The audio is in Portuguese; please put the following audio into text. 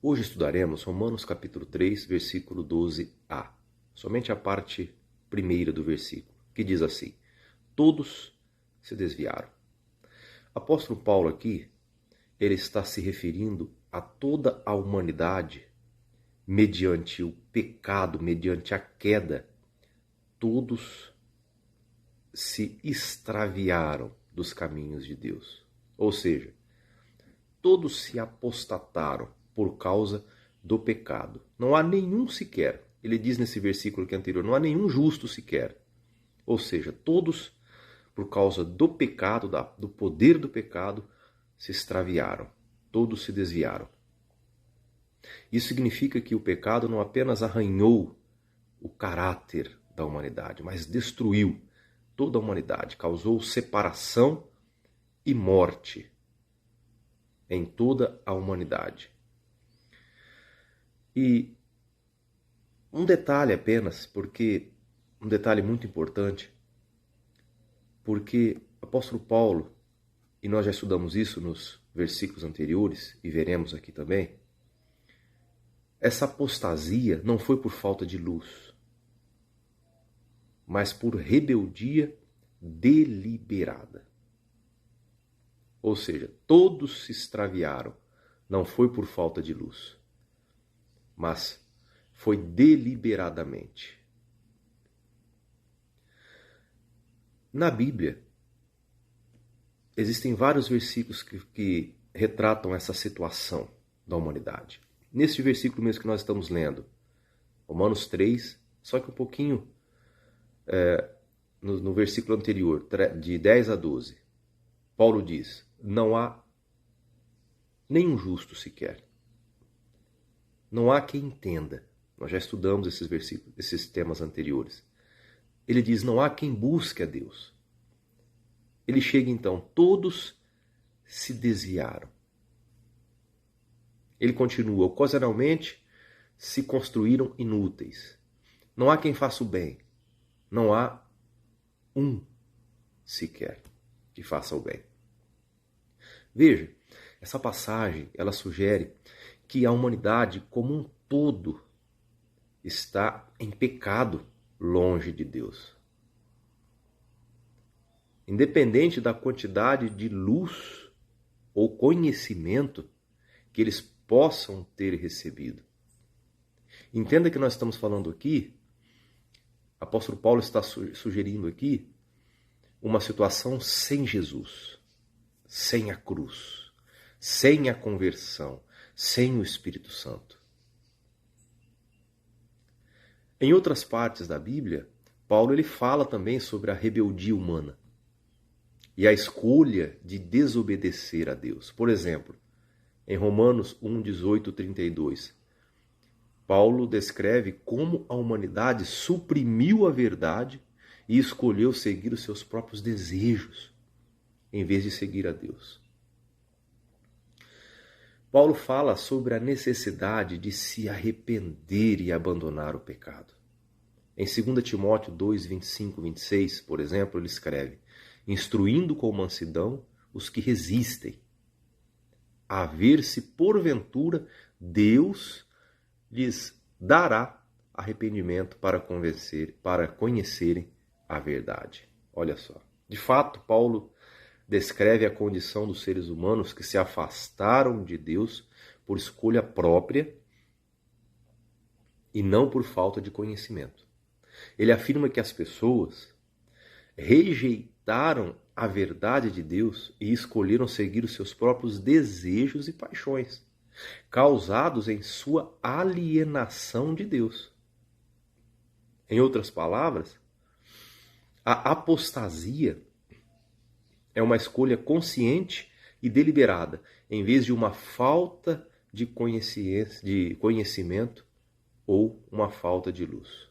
Hoje estudaremos Romanos capítulo 3, versículo 12a. Somente a parte primeira do versículo, que diz assim: todos se desviaram. Apóstolo Paulo aqui, ele está se referindo a toda a humanidade mediante o pecado, mediante a queda. Todos se extraviaram dos caminhos de Deus. Ou seja, todos se apostataram por causa do pecado. Não há nenhum sequer, ele diz nesse versículo que é anterior, não há nenhum justo sequer. Ou seja, todos, por causa do pecado, do poder do pecado, se extraviaram. Todos se desviaram. Isso significa que o pecado não apenas arranhou o caráter da humanidade, mas destruiu toda a humanidade, causou separação e morte em toda a humanidade. E um detalhe apenas, um detalhe muito importante, porque o apóstolo Paulo, e nós já estudamos isso nos versículos anteriores e veremos aqui também, essa apostasia não foi por falta de luz, mas por rebeldia deliberada. Ou seja, todos se extraviaram, não foi por falta de luz, mas foi deliberadamente. Na Bíblia, existem vários versículos que retratam essa situação da humanidade. Neste versículo mesmo que nós estamos lendo, Romanos 3, só que um pouquinho no versículo anterior, de 10 a 12, Paulo diz: não há nenhum justo sequer. Não há quem entenda. Nós já estudamos esses versículos, esses temas anteriores. Ele diz: não há quem busque a Deus. Ele chega então: todos se desviaram. Ele continua: ocasionalmente se construíram inúteis. Não há quem faça o bem. Não há um sequer que faça o bem. Veja, essa passagem, ela sugere que a humanidade como um todo está em pecado longe de Deus. Independente da quantidade de luz ou conhecimento que eles possam ter recebido. Entenda que nós estamos falando aqui, o apóstolo Paulo está sugerindo aqui uma situação sem Jesus, sem a cruz, sem a conversão, sem o Espírito Santo. Em outras partes da Bíblia, Paulo ele fala também sobre a rebeldia humana e a escolha de desobedecer a Deus. Por exemplo, em Romanos 1, 18, 32, Paulo descreve como a humanidade suprimiu a verdade e escolheu seguir os seus próprios desejos, em vez de seguir a Deus. Paulo fala sobre a necessidade de se arrepender e abandonar o pecado. Em 2 Timóteo 2, 25, 26, por exemplo, ele escreve: instruindo com mansidão os que resistem, a ver se porventura Deus lhes dará arrependimento para conhecerem a verdade. Olha só. De fato, Paulo descreve a condição dos seres humanos que se afastaram de Deus por escolha própria e não por falta de conhecimento. Ele afirma que as pessoas rejeitaram a verdade de Deus e escolheram seguir os seus próprios desejos e paixões, causados em sua alienação de Deus. Em outras palavras, a apostasia é uma escolha consciente e deliberada, em vez de uma falta de conhecimento ou uma falta de luz.